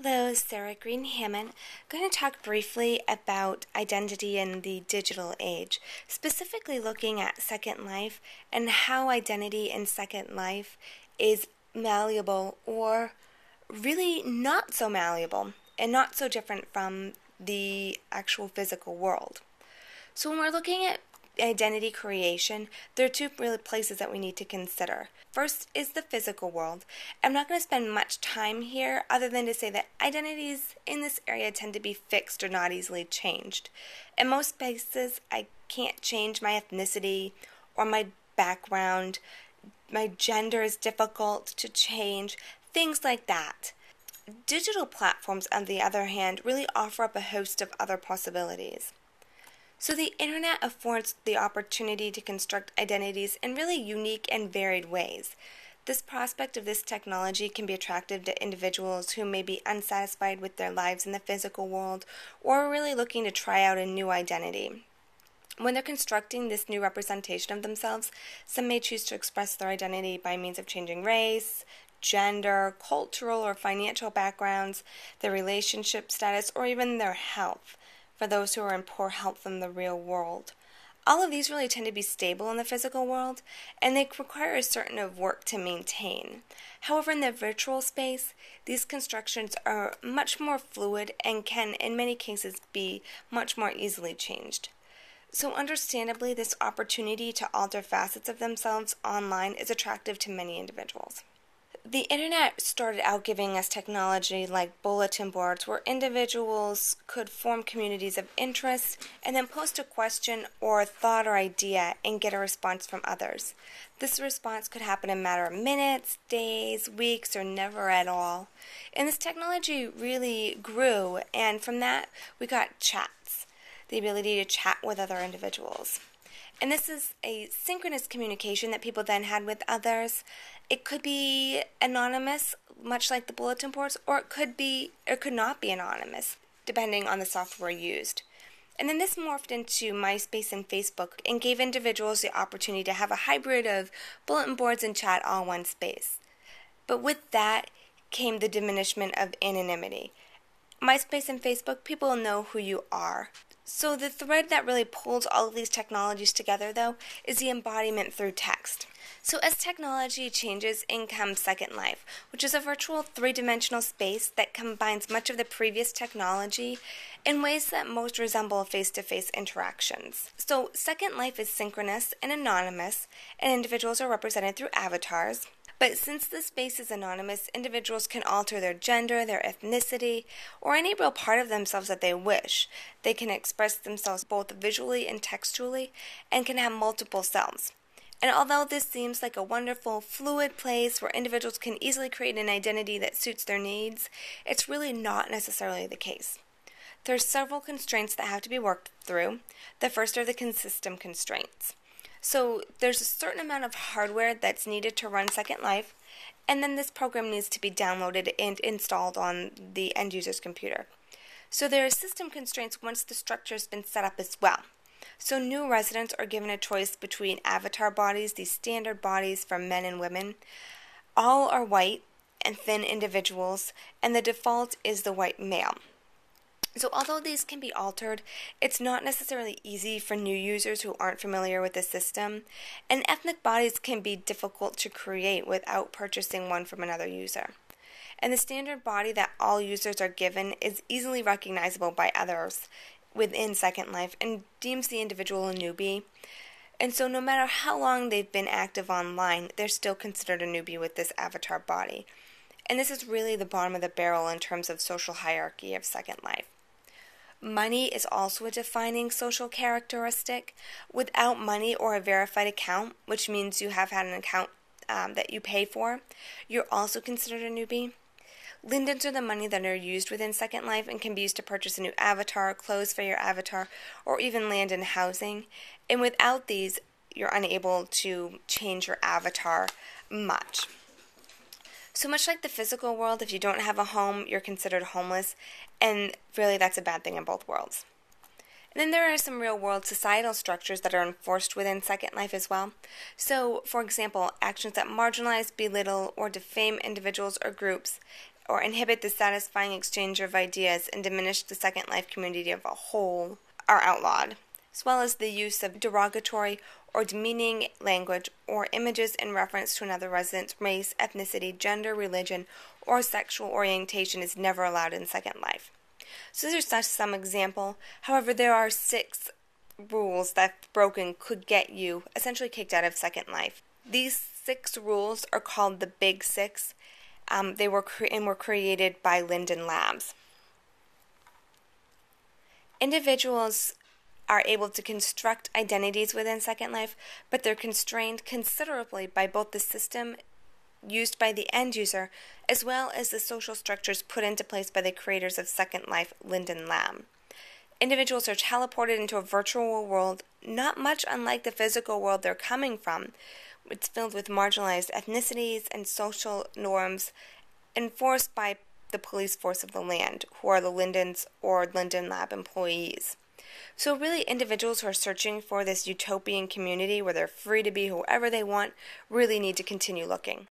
Hello, Sarah Green Hammond. I'm going to talk briefly about identity in the digital age, specifically looking at Second Life and how identity in Second Life is malleable or really not so malleable and not so different from the actual physical world. So when we're looking at identity creation, there are two really places that we need to consider. First is the physical world. I'm not going to spend much time here other than to say that identities in this area tend to be fixed or not easily changed. In most places, I can't change my ethnicity or my background. My gender is difficult to change, things like that. Digital platforms, on the other hand, really offer up a host of other possibilities. So the internet affords the opportunity to construct identities in really unique and varied ways. This prospect of this technology can be attractive to individuals who may be unsatisfied with their lives in the physical world or are really looking to try out a new identity. When they're constructing this new representation of themselves, some may choose to express their identity by means of changing race, gender, cultural or financial backgrounds, their relationship status, or even their health, for those who are in poor health in the real world. All of these really tend to be stable in the physical world, and they require a certain of work to maintain. However, in the virtual space, these constructions are much more fluid and can, in many cases, be much more easily changed. So understandably, this opportunity to alter facets of themselves online is attractive to many individuals. The internet started out giving us technology like bulletin boards where individuals could form communities of interest and then post a question or a thought or idea and get a response from others. This response could happen in a matter of minutes, days, weeks, or never at all. And this technology really grew, and from that we got chats, the ability to chat with other individuals. And this is a synchronous communication that people then had with others. It could be anonymous, much like the bulletin boards, or it could not be anonymous, depending on the software used. And then this morphed into MySpace and Facebook and gave individuals the opportunity to have a hybrid of bulletin boards and chat all in one space. But with that came the diminishment of anonymity. MySpace and Facebook, people know who you are. So the thread that really pulls all of these technologies together, though, is the embodiment through text. So as technology changes, in comes Second Life, which is a virtual three-dimensional space that combines much of the previous technology in ways that most resemble face-to-face interactions. So Second Life is synchronous and anonymous, and individuals are represented through avatars. But since the space is anonymous, individuals can alter their gender, their ethnicity, or any real part of themselves that they wish. They can express themselves both visually and textually, and can have multiple selves. And although this seems like a wonderful, fluid place where individuals can easily create an identity that suits their needs, it's really not necessarily the case. There are several constraints that have to be worked through. The first are the system constraints. So there's a certain amount of hardware that's needed to run Second Life, and then this program needs to be downloaded and installed on the end user's computer. So there are system constraints once the structure has been set up as well. So new residents are given a choice between avatar bodies, these standard bodies for men and women. All are white and thin individuals, and the default is the white male. So although these can be altered, it's not necessarily easy for new users who aren't familiar with the system, and ethnic bodies can be difficult to create without purchasing one from another user. And the standard body that all users are given is easily recognizable by others within Second Life and deems the individual a newbie. And so no matter how long they've been active online, they're still considered a newbie with this avatar body. And this is really the bottom of the barrel in terms of social hierarchy of Second Life. Money is also a defining social characteristic. Without money or a verified account, which means you have had an account that you pay for, you're also considered a newbie. Lindens are the money that are used within Second Life and can be used to purchase a new avatar, clothes for your avatar, or even land in housing. And without these, you're unable to change your avatar much. So much like the physical world, if you don't have a home, you're considered homeless, and really that's a bad thing in both worlds. And then there are some real-world societal structures that are enforced within Second Life as well. So, for example, actions that marginalize, belittle, or defame individuals or groups or inhibit the satisfying exchange of ideas and diminish the Second Life community of a whole are outlawed, as well as the use of derogatory or demeaning language or images in reference to another resident's race, ethnicity, gender, religion, or sexual orientation is never allowed in Second Life. So these are just some example. However, there are 6 rules that, if broken, could get you essentially kicked out of Second Life. These 6 rules are called the Big Six. They were created by Linden Labs. Individuals are able to construct identities within Second Life, but they're constrained considerably by both the system used by the end user as well as the social structures put into place by the creators of Second Life Linden Lab. Individuals are teleported into a virtual world not much unlike the physical world they're coming from. It's filled with marginalized ethnicities and social norms enforced by the police force of the land, who are the Lindens or Linden Lab employees. So really, individuals who are searching for this utopian community where they're free to be whoever they want really need to continue looking.